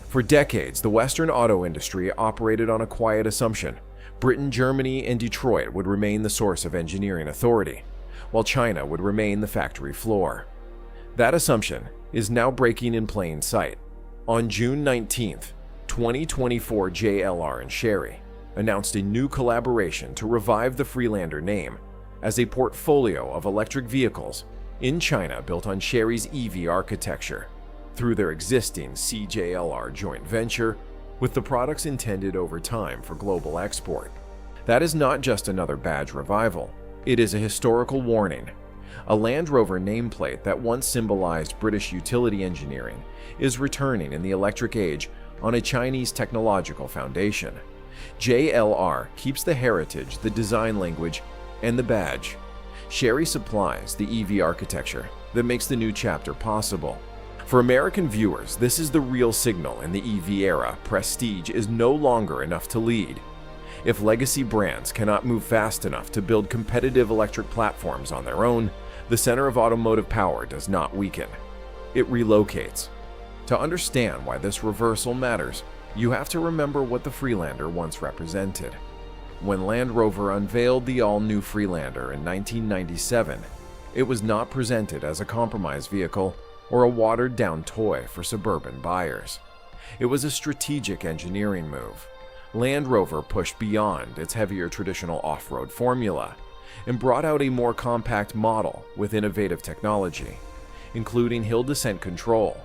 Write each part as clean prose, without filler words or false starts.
For decades, the Western auto industry operated on a quiet assumption. Britain, Germany, and Detroit would remain the source of engineering authority, while China would remain the factory floor. That assumption is now breaking in plain sight. On June 19, 2024, JLR and Chery announced a new collaboration to revive the Freelander name as a portfolio of electric vehicles in China built on Chery's EV architecture through their existing CJLR joint venture, with the products intended over time for global export. That is not just another badge revival, it is a historical warning. A Land Rover nameplate that once symbolized British utility engineering is returning in the electric age on a Chinese technological foundation. JLR keeps the heritage, the design language, and the badge. Chery supplies the EV architecture that makes the new chapter possible. For American viewers, this is the real signal in the EV era. Prestige is no longer enough to lead. If legacy brands cannot move fast enough to build competitive electric platforms on their own, the center of automotive power does not weaken. It relocates. To understand why this reversal matters, you have to remember what the Freelander once represented. When Land Rover unveiled the all-new Freelander in 1997, it was not presented as a compromise vehicle or a watered-down toy for suburban buyers. It was a strategic engineering move. Land Rover pushed beyond its heavier traditional off-road formula and brought out a more compact model with innovative technology, including hill descent control,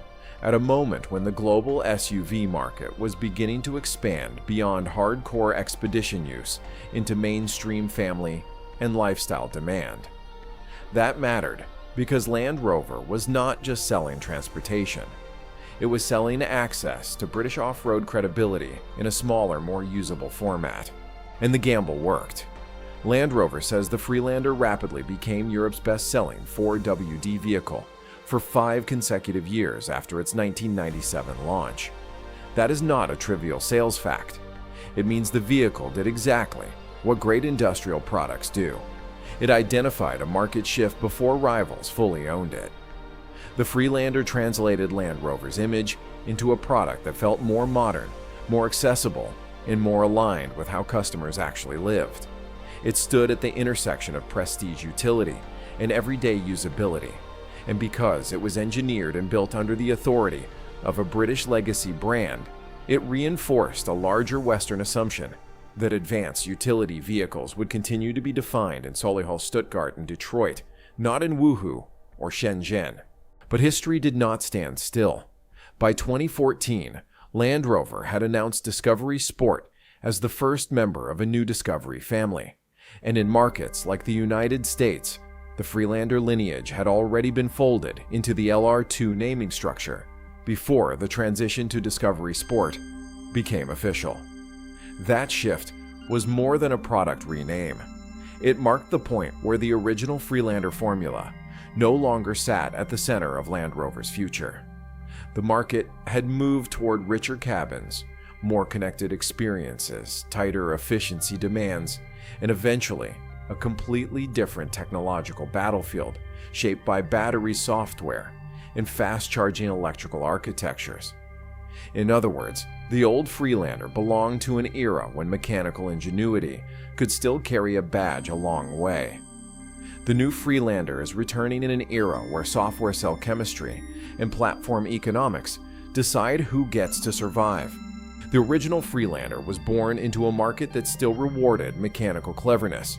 at a moment when the global SUV market was beginning to expand beyond hardcore expedition use into mainstream family and lifestyle demand. That mattered because Land Rover was not just selling transportation. It was selling access to British off-road credibility in a smaller, more usable format. And the gamble worked. Land Rover says the Freelander rapidly became Europe's best-selling 4WD vehicle for 5 consecutive years after its 1997 launch. That is not a trivial sales fact. It means the vehicle did exactly what great industrial products do. It identified a market shift before rivals fully owned it. The Freelander translated Land Rover's image into a product that felt more modern, more accessible, and more aligned with how customers actually lived. It stood at the intersection of prestige utility and everyday usability, and because it was engineered and built under the authority of a British legacy brand, it reinforced a larger Western assumption that advanced utility vehicles would continue to be defined in Solihull, Stuttgart, and Detroit, not in Wuhu or Shenzhen. But history did not stand still. By 2014, Land Rover had announced Discovery Sport as the first member of a new Discovery family, and in markets like the United States, the Freelander lineage had already been folded into the LR2 naming structure before the transition to Discovery Sport became official. That shift was more than a product rename. It marked the point where the original Freelander formula no longer sat at the center of Land Rover's future. The market had moved toward richer cabins, more connected experiences, tighter efficiency demands, and eventually a completely different technological battlefield shaped by battery software and fast-charging electrical architectures. In other words, the old Freelander belonged to an era when mechanical ingenuity could still carry a badge a long way. The new Freelander is returning in an era where software cell chemistry and platform economics decide who gets to survive. The original Freelander was born into a market that still rewarded mechanical cleverness,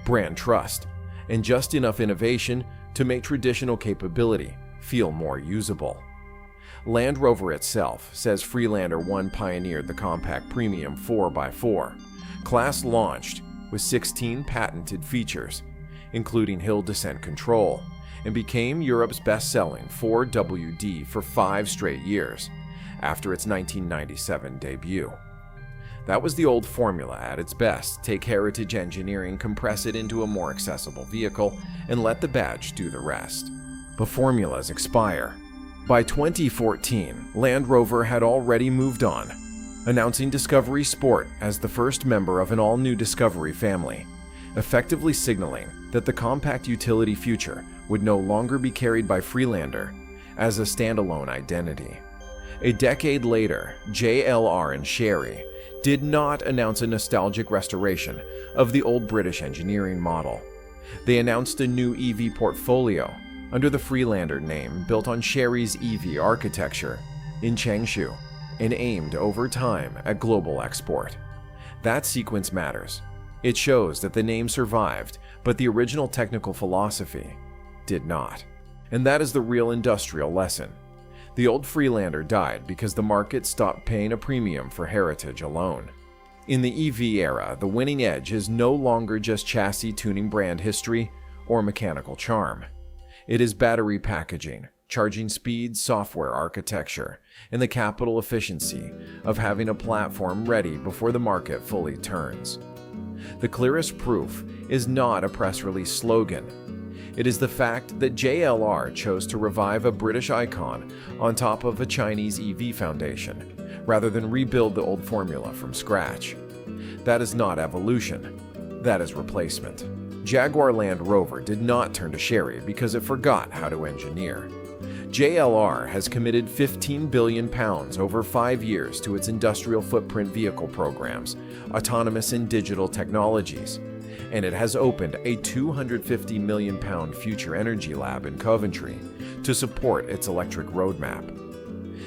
brand trust, and just enough innovation to make traditional capability feel more usable. Land Rover itself says Freelander 1 pioneered the compact premium 4x4, class launched with 16 patented features, including hill descent control, and became Europe's best-selling 4WD for 5 straight years after its 1997 debut. That was the old formula at its best: take heritage engineering, compress it into a more accessible vehicle, and let the badge do the rest. But formulas expire. By 2014, Land Rover had already moved on, announcing Discovery Sport as the first member of an all-new Discovery family, effectively signaling that the compact utility future would no longer be carried by Freelander as a standalone identity. A decade later, JLR and Chery did not announce a nostalgic restoration of the old British engineering model. They announced a new EV portfolio under the Freelander name, built on Chery's EV architecture in Changshu and aimed over time at global export. That sequence matters. It shows that the name survived, but the original technical philosophy did not. And that is the real industrial lesson. The old Freelander died because the market stopped paying a premium for heritage alone. In the EV era, the winning edge is no longer just chassis tuning, brand history, or mechanical charm. It is battery packaging, charging speed, software architecture, and the capital efficiency of having a platform ready before the market fully turns. The clearest proof is not a press release slogan. It is the fact that JLR chose to revive a British icon on top of a Chinese EV foundation, rather than rebuild the old formula from scratch. That is not evolution. That is replacement. Jaguar Land Rover did not turn to Chery because it forgot how to engineer. JLR has committed £15 billion over 5 years to its industrial footprint vehicle programs, autonomous and digital technologies, and it has opened a £250 million future energy lab in Coventry to support its electric roadmap.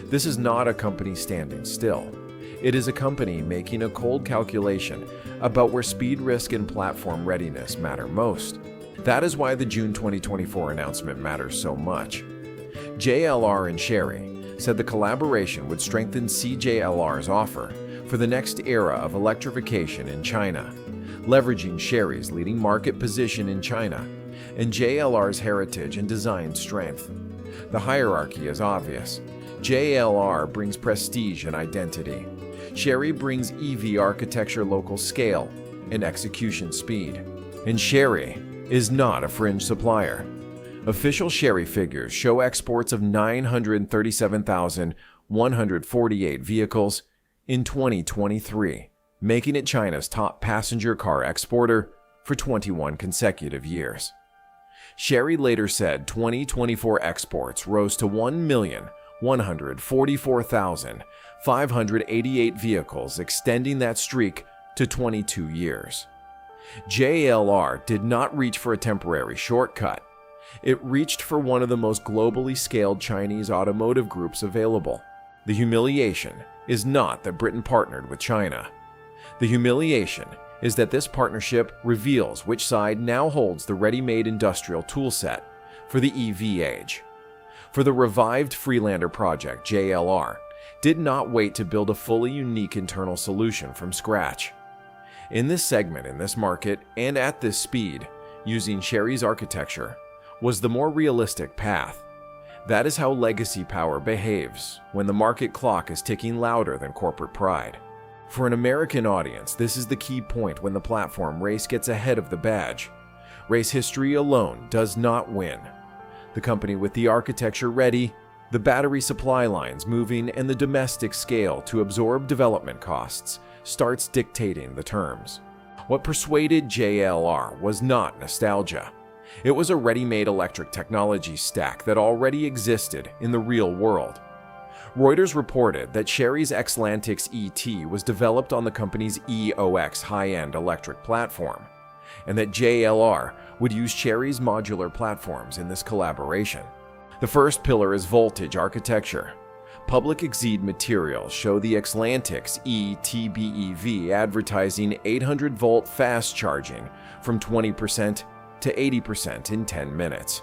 This is not a company standing still. It is a company making a cold calculation about where speed, risk, and platform readiness matter most. That is why the June 2024 announcement matters so much. JLR and Chery said the collaboration would strengthen CJLR's offer for the next era of electrification in China, leveraging Chery's leading market position in China and JLR's heritage and design strength. The hierarchy is obvious. JLR brings prestige and identity. Chery brings EV architecture, local scale, and execution speed. And Chery is not a fringe supplier. Official Chery figures show exports of 937,148 vehicles in 2023, making it China's top passenger car exporter for 21 consecutive years. Chery later said 2024 exports rose to 1,144,588 vehicles, extending that streak to 22 years. JLR did not reach for a temporary shortcut. It reached for one of the most globally scaled Chinese automotive groups available. The humiliation is not that Britain partnered with China. The humiliation is that this partnership reveals which side now holds the ready-made industrial toolset for the EV age. For the revived Freelander project, JLR did not wait to build a fully unique internal solution from scratch. In this segment, in this market, and at this speed, using Chery's architecture was the more realistic path. That is how legacy power behaves when the market clock is ticking louder than corporate pride. For an American audience, this is the key point when the platform race gets ahead of the badge. Race history alone does not win. The company with the architecture ready, the battery supply lines moving, and the domestic scale to absorb development costs starts dictating the terms. What persuaded JLR was not nostalgia. It was a ready-made electric technology stack that already existed in the real world. Reuters reported that Chery's Xlantix ET was developed on the company's EOX high-end electric platform, and that JLR would use Chery's modular platforms in this collaboration. The first pillar is voltage architecture. Public Exceed materials show the Xlantix ET-BEV advertising 800-volt fast charging from 20% to 80% in 10 minutes,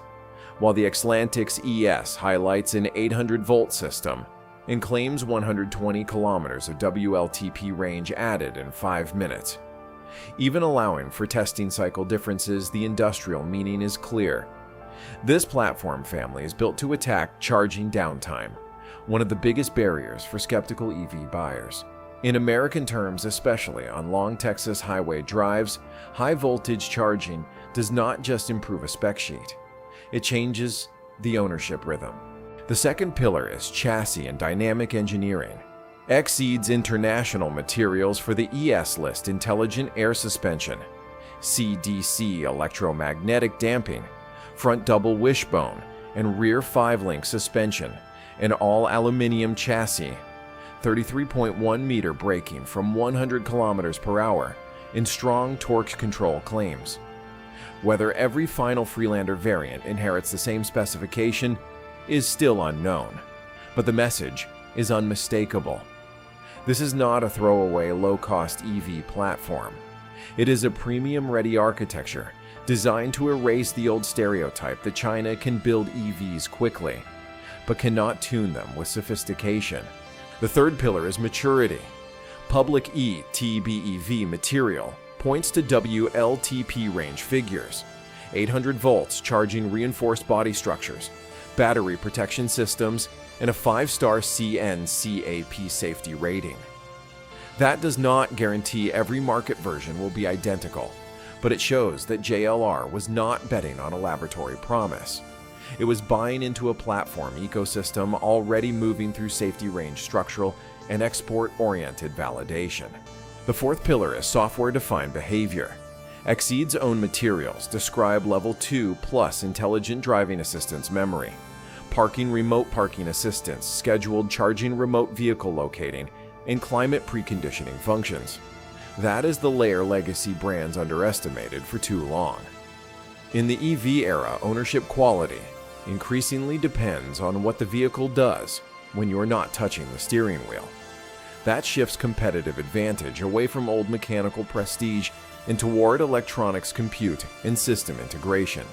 while the Xlantix ES highlights an 800-volt system and claims 120 kilometers of WLTP range added in 5 minutes. Even allowing for testing cycle differences, the industrial meaning is clear. This platform family is built to attack charging downtime, one of the biggest barriers for skeptical EV buyers. In American terms, especially on long Texas highway drives, high voltage charging does not just improve a spec sheet. It changes the ownership rhythm. The second pillar is chassis and dynamic engineering. Exceed's international materials for the ES list intelligent air suspension, CDC electromagnetic damping, front double wishbone, and rear 5-link suspension, an all-aluminum chassis, 33.1-meter braking from 100 kilometers per hour, and strong torque control claims. Whether every final Freelander variant inherits the same specification is still unknown, but the message is unmistakable. This is not a throwaway low-cost EV platform. It is a premium-ready architecture designed to erase the old stereotype that China can build EVs quickly, but cannot tune them with sophistication. The third pillar is maturity. Public e-TBEV material points to WLTP range figures, 800 volts charging reinforced body structures, battery protection systems, and a 5-star CNCAP safety rating. That does not guarantee every market version will be identical, but it shows that JLR was not betting on a laboratory promise. It was buying into a platform ecosystem already moving through safety range structural and export-oriented validation. The fourth pillar is software-defined behavior. Exceed's own materials describe Level 2 plus intelligent driving assistance memory, parking remote parking assistance, scheduled charging remote vehicle locating, and climate preconditioning functions. That is the layer legacy brands underestimated for too long. In the EV era, ownership quality increasingly depends on what the vehicle does when you're not touching the steering wheel. That shifts competitive advantage away from old mechanical prestige and toward electronics compute and system integration.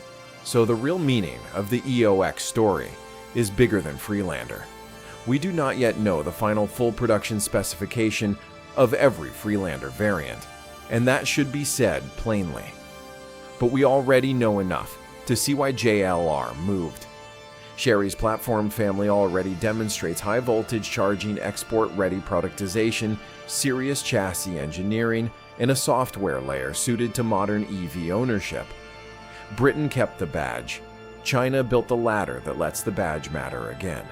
So the real meaning of the EOX story is bigger than Freelander. We do not yet know the final full production specification of every Freelander variant, and that should be said plainly. But we already know enough to see why JLR moved. Chery's platform family already demonstrates high-voltage charging, export-ready productization, serious chassis engineering, and a software layer suited to modern EV ownership. Britain kept the badge. China built the ladder that lets the badge matter again.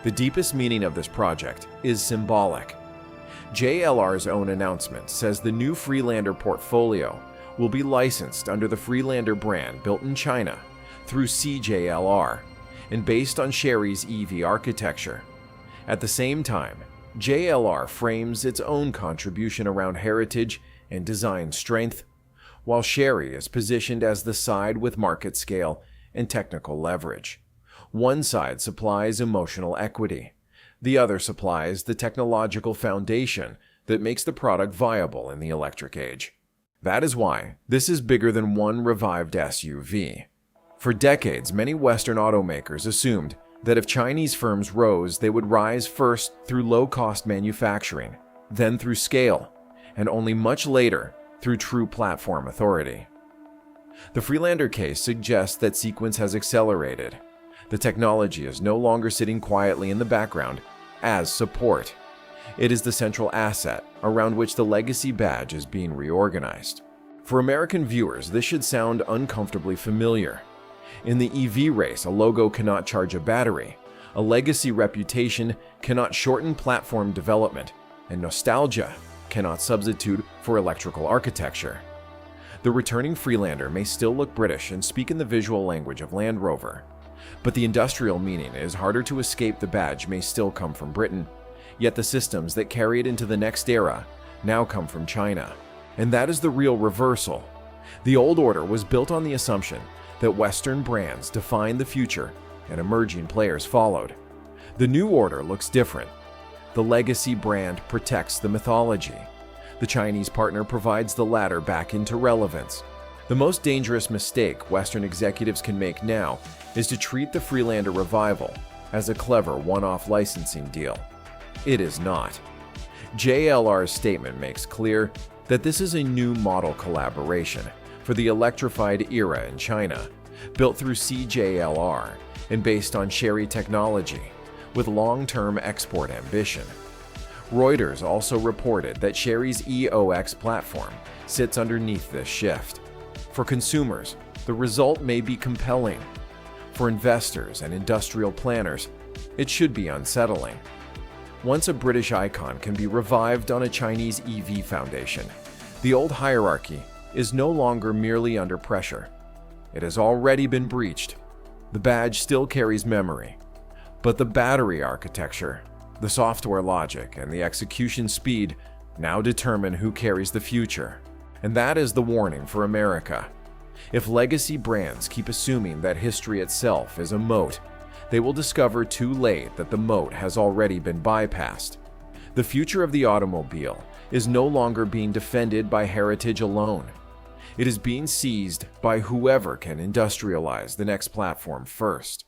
The deepest meaning of this project is symbolic. JLR's own announcement says the new Freelander portfolio will be licensed under the Freelander brand built in China through CJLR and based on Chery's EV architecture. At the same time, JLR frames its own contribution around heritage and design strength, while Chery is positioned as the side with market scale and technical leverage. One side supplies emotional equity. The other supplies the technological foundation that makes the product viable in the electric age. That is why this is bigger than one revived SUV. For decades, many Western automakers assumed that if Chinese firms rose, they would rise first through low-cost manufacturing, then through scale, and only much later through true platform authority. The Freelander case suggests that sequence has accelerated. The technology is no longer sitting quietly in the background as support. It is the central asset around which the legacy badge is being reorganized. For American viewers, this should sound uncomfortably familiar. In the EV race, a logo cannot charge a battery, a legacy reputation cannot shorten platform development, and nostalgia cannot substitute for electrical architecture. The returning Freelander may still look British and speak in the visual language of Land Rover, but the industrial meaning is harder to escape. The badge may still come from Britain, yet the systems that carry it into the next era now come from China. And that is the real reversal. The old order was built on the assumption that Western brands defined the future and emerging players followed. The new order looks different. The legacy brand protects the mythology. The Chinese partner provides the latter back into relevance. The most dangerous mistake Western executives can make now is to treat the Freelander revival as a clever one-off licensing deal. It is not. JLR's statement makes clear that this is a new model collaboration for the electrified era in China, built through CJLR and based on Chery technology, with long-term export ambition. Reuters also reported that Chery's EOX platform sits underneath this shift. For consumers, the result may be compelling. For investors and industrial planners, it should be unsettling. Once a British icon can be revived on a Chinese EV foundation, the old hierarchy is no longer merely under pressure. It has already been breached. The badge still carries memory, But the battery architecture, the software logic, and the execution speed now determine who carries the future. And that is the warning for America. If legacy brands keep assuming that history itself is a moat, they will discover too late that the moat has already been bypassed. The future of the automobile is no longer being defended by heritage alone. It is being seized by whoever can industrialize the next platform first.